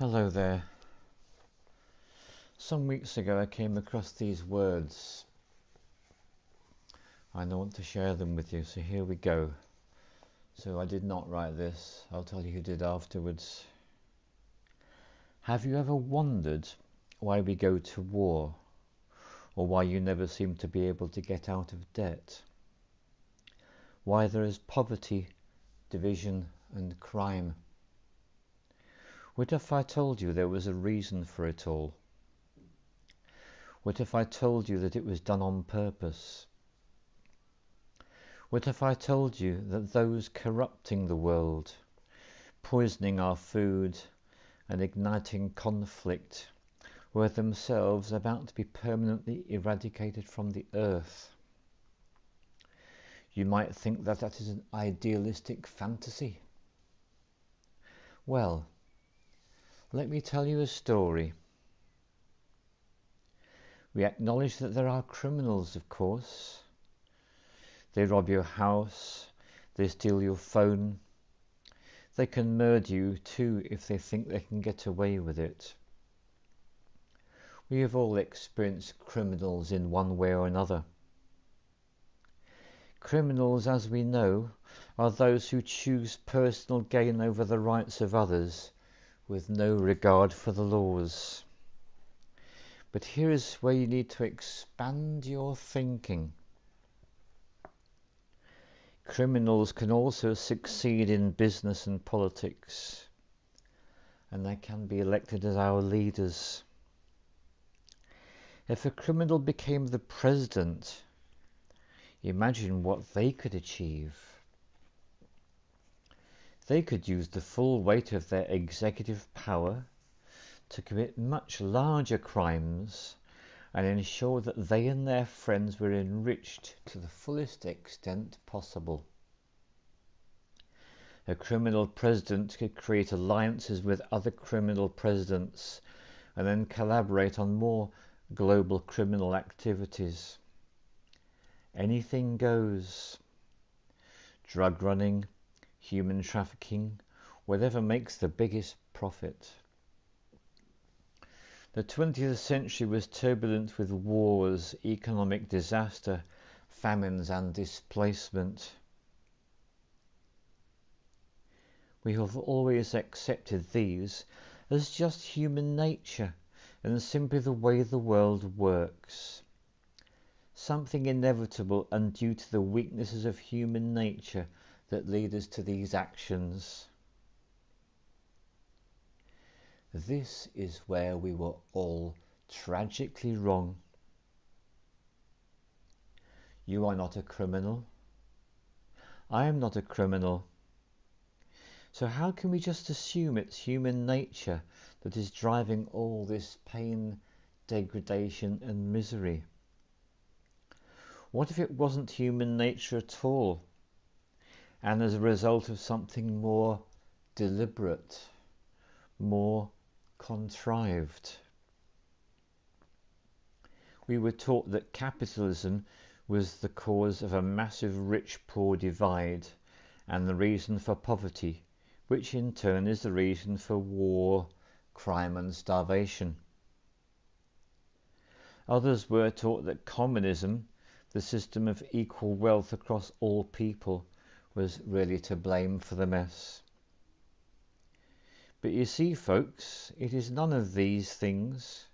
Hello there. Some weeks ago I came across these words and I want to share them with you, so here we go. So I did not write this, I'll tell you who did afterwards. Have you ever wondered why we go to war, or why you never seem to be able to get out of debt? Why there is poverty, division and crime? What if I told you there was a reason for it all? What if I told you that it was done on purpose? What if I told you that those corrupting the world, poisoning our food and igniting conflict, were themselves about to be permanently eradicated from the earth? You might think that that is an idealistic fantasy. Well, let me tell you a story. We acknowledge that there are criminals, of course. They rob your house, they steal your phone, they can murder you too if they think they can get away with it. We have all experienced criminals in one way or another. Criminals, as we know, are those who choose personal gain over the rights of others with no regard for the laws. But here is where you need to expand your thinking. Criminals can also succeed in business and politics, and they can be elected as our leaders. If a criminal became the president, imagine what they could achieve. They could use the full weight of their executive power to commit much larger crimes and ensure that they and their friends were enriched to the fullest extent possible. A criminal president could create alliances with other criminal presidents and then collaborate on more global criminal activities. Anything goes. Drug running, human trafficking, whatever makes the biggest profit. The 20th century was turbulent with wars, economic disaster, famines and displacement. We have always accepted these as just human nature and simply the way the world works. Something inevitable and due to the weaknesses of human nature that lead us to these actions. This is where we were all tragically wrong. You are not a criminal. I am not a criminal. So how can we just assume it's human nature that is driving all this pain, degradation and misery? What if it wasn't human nature at all, and as a result of something more deliberate, more contrived? We were taught that capitalism was the cause of a massive rich-poor divide and the reason for poverty, which in turn is the reason for war, crime and starvation. Others were taught that communism, the system of equal wealth across all people, was really to blame for the mess. But you see, folks, it is none of these things.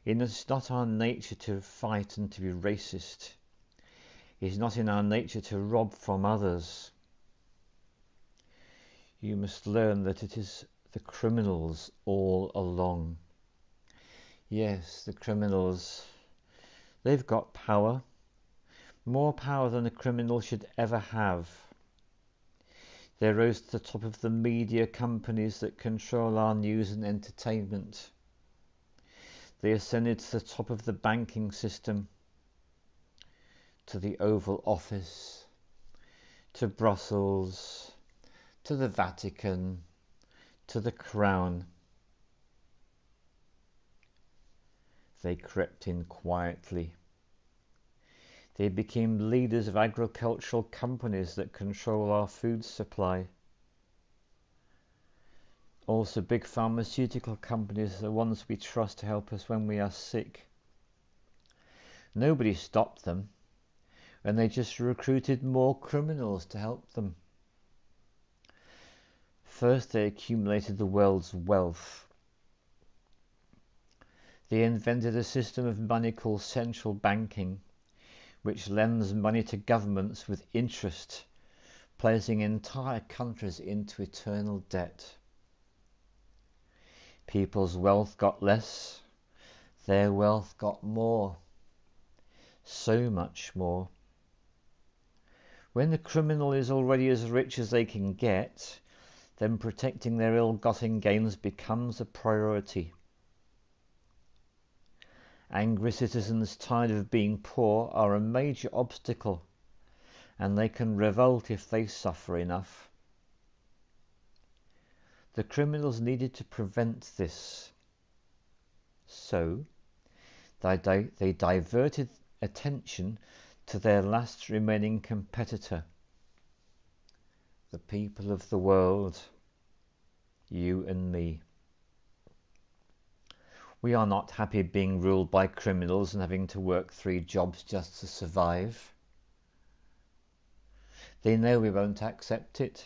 It is not our nature to fight and to be racist. It is not in our nature to rob from others. You must learn that it is the criminals all along. Yes, the criminals. They've got power. More power than a criminal should ever have. They rose to the top of the media companies that control our news and entertainment. They ascended to the top of the banking system, to the Oval Office, to Brussels, to the Vatican, to the Crown. They crept in quietly. They became leaders of agricultural companies that control our food supply. Also, big pharmaceutical companies are the ones we trust to help us when we are sick. Nobody stopped them, and they just recruited more criminals to help them. First, they accumulated the world's wealth. They invented a system of money called central banking, which lends money to governments with interest, placing entire countries into eternal debt. People's wealth got less, their wealth got more. So much more. When the criminal is already as rich as they can get, then protecting their ill-gotten gains becomes a priority. Angry citizens tired of being poor are a major obstacle, and they can revolt if they suffer enough. The criminals needed to prevent this. So, they diverted attention to their last remaining competitor, the people of the world, you and me. We are not happy being ruled by criminals and having to work 3 jobs just to survive. They know we won't accept it.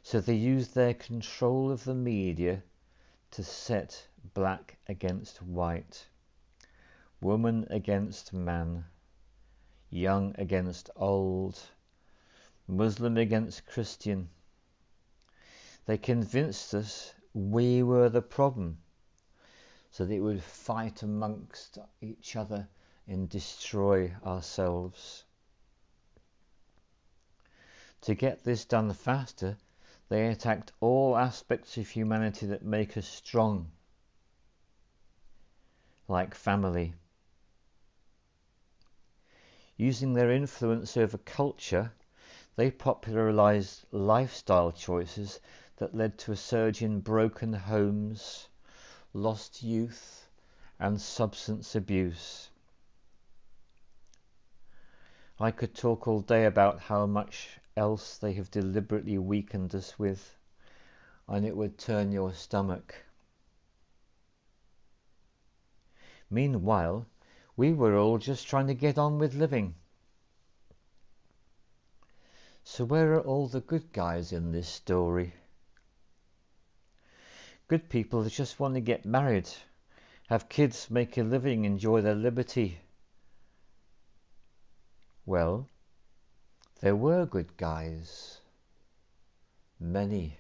So they use their control of the media to set black against white, woman against man, young against old, Muslim against Christian. They convinced us we were the problem, so that we would fight amongst each other and destroy ourselves. To get this done faster, they attacked all aspects of humanity that make us strong, like family. Using their influence over culture, they popularized lifestyle choices that led to a surge in broken homes, lost youth, and substance abuse. I could talk all day about how much else they have deliberately weakened us with, and it would turn your stomach. Meanwhile, we were all just trying to get on with living. So where are all the good guys in this story? Good people that just want to get married, have kids, make a living, enjoy their liberty. Well, there were good guys. Many.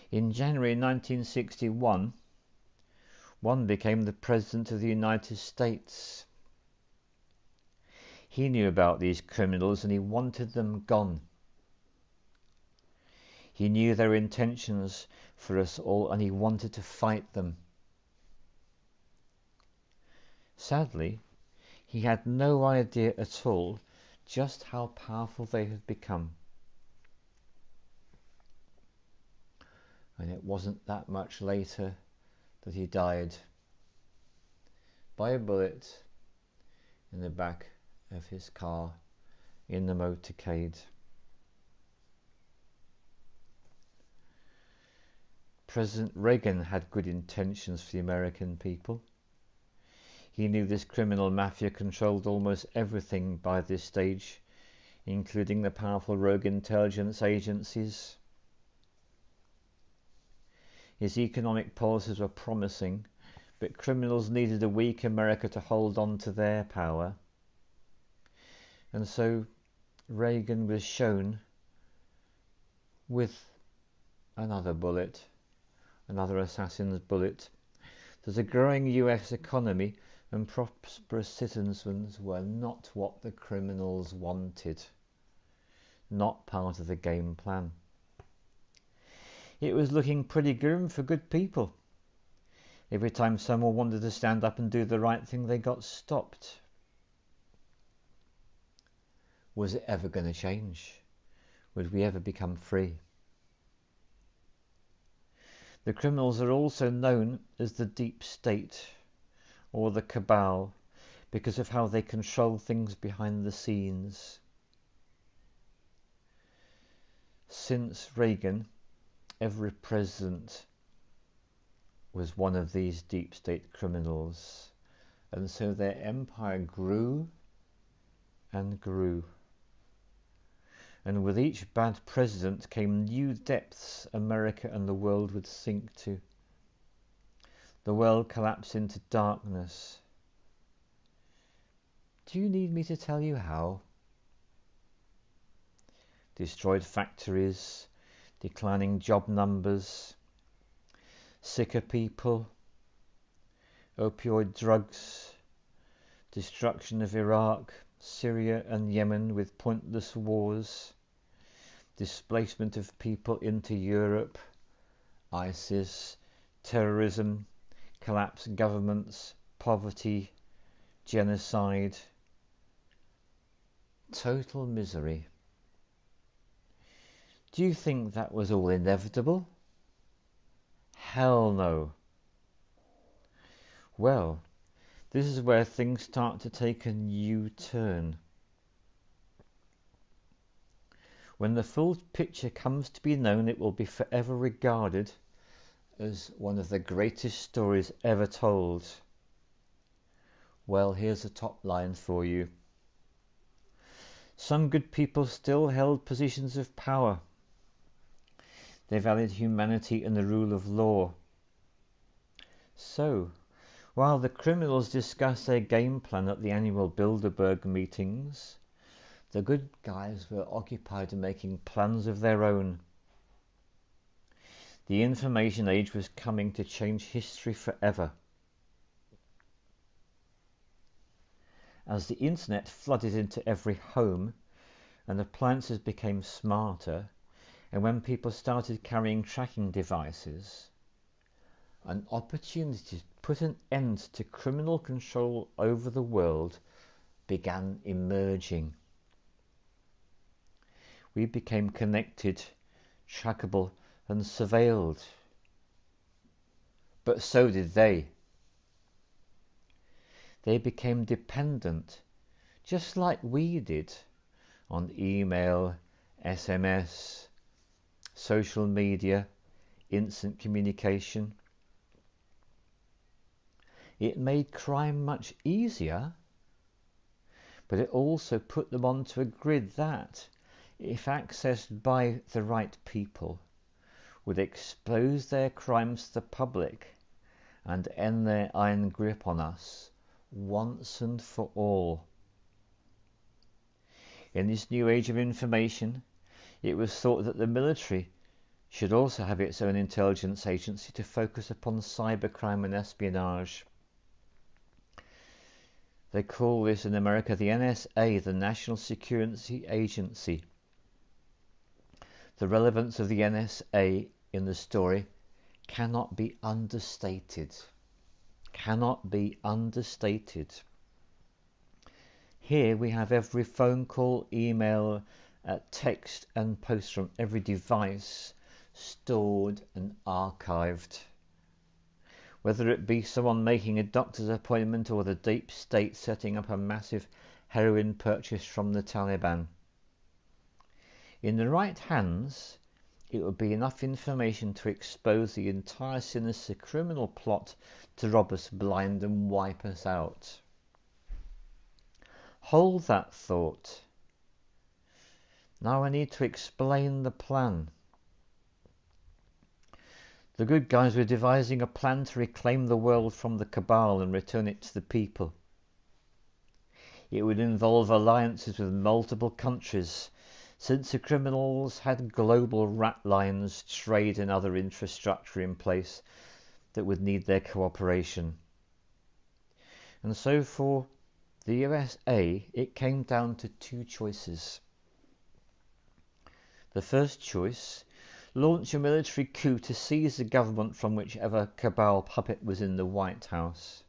In January 1961, one became the President of the United States. He knew about these criminals and he wanted them gone. He knew their intentions for us all and he wanted to fight them. Sadly, he had no idea at all just how powerful they had become. And it wasn't that much later that he died by a bullet in the back of his car in the motorcade. President Reagan had good intentions for the American people. He knew this criminal mafia controlled almost everything by this stage, including the powerful rogue intelligence agencies. His economic policies were promising, but criminals needed a weak America to hold on to their power. And so Reagan was shown with another bullet, another assassin's bullet, that a growing US economy and prosperous citizens were not what the criminals wanted, not part of the game plan. It was looking pretty grim for good people. Every time someone wanted to stand up and do the right thing, they got stopped. Was it ever going to change? Would we ever become free? The criminals are also known as the deep state or the cabal because of how they control things behind the scenes. Since Reagan, every president was one of these deep state criminals, and so their empire grew and grew. And with each bad president came new depths America and the world would sink to. The world collapsed into darkness. Do you need me to tell you how? Destroyed factories, declining job numbers, sicker people, opioid drugs, destruction of Iraq, Syria and Yemen with pointless wars, displacement of people into Europe, ISIS, terrorism, collapsed governments, poverty, genocide, total misery. Do you think that was all inevitable? Hell no. Well, this is where things start to take a new turn. When the full picture comes to be known, it will be forever regarded as one of the greatest stories ever told. Well, here's a top line for you. Some good people still held positions of power. They valued humanity and the rule of law. So, while the criminals discussed their game plan at the annual Bilderberg meetings, the good guys were occupied in making plans of their own. The information age was coming to change history forever. As the internet flooded into every home and appliances became smarter, and when people started carrying tracking devices, an opportunity to put an end to criminal control over the world began emerging. We became connected, trackable, and surveilled. But so did they. They became dependent, just like we did, on email, SMS, social media, instant communication. It made crime much easier, but it also put them onto a grid that, if accessed by the right people, would expose their crimes to the public and end their iron grip on us once and for all. In this new age of information, it was thought that the military should also have its own intelligence agency to focus upon cybercrime and espionage. They call this in America the NSA, the National Security Agency. The relevance of the NSA in the story cannot be understated. Cannot be understated. Here we have every phone call, email, text and post from every device stored and archived. Whether it be someone making a doctor's appointment or the deep state setting up a massive heroin purchase from the Taliban. In the right hands, it would be enough information to expose the entire sinister criminal plot to rob us blind and wipe us out. Hold that thought. Now I need to explain the plan. The good guys were devising a plan to reclaim the world from the cabal and return it to the people. It would involve alliances with multiple countries, since the criminals had global rat lines, trade and other infrastructure in place that would need their cooperation. And so for the USA, it came down to two choices. The first choice, launch a military coup to seize the government from whichever cabal puppet was in the White House.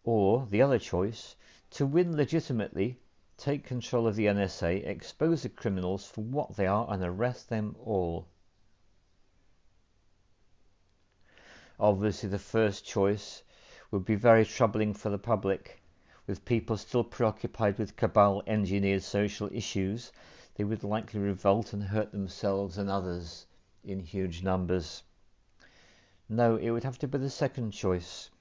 Or the other choice, to win legitimately, take control of the NSA, expose the criminals for what they are and arrest them all. Obviously the first choice would be very troubling for the public, with people still preoccupied with cabal engineered social issues they would likely revolt and hurt themselves and others in huge numbers. No, it would have to be the second choice.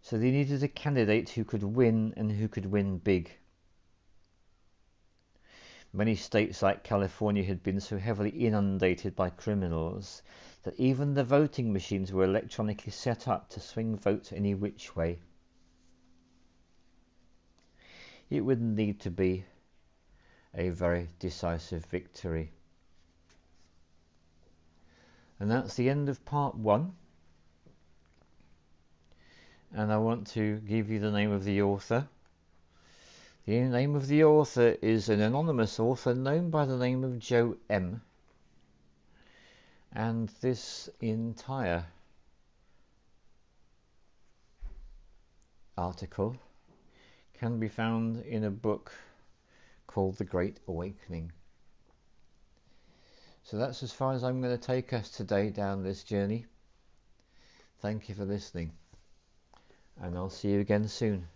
So they needed a candidate who could win, and who could win big. Many states like California had been so heavily inundated by criminals that even the voting machines were electronically set up to swing votes any which way. It would need to be a very decisive victory. And that's the end of part 1. And I want to give you the name of the author. The name of the author is an anonymous author known by the name of Joe M. And this entire article can be found in a book called The Great Awakening. So that's as far as I'm going to take us today down this journey. Thank you for listening, and I'll see you again soon.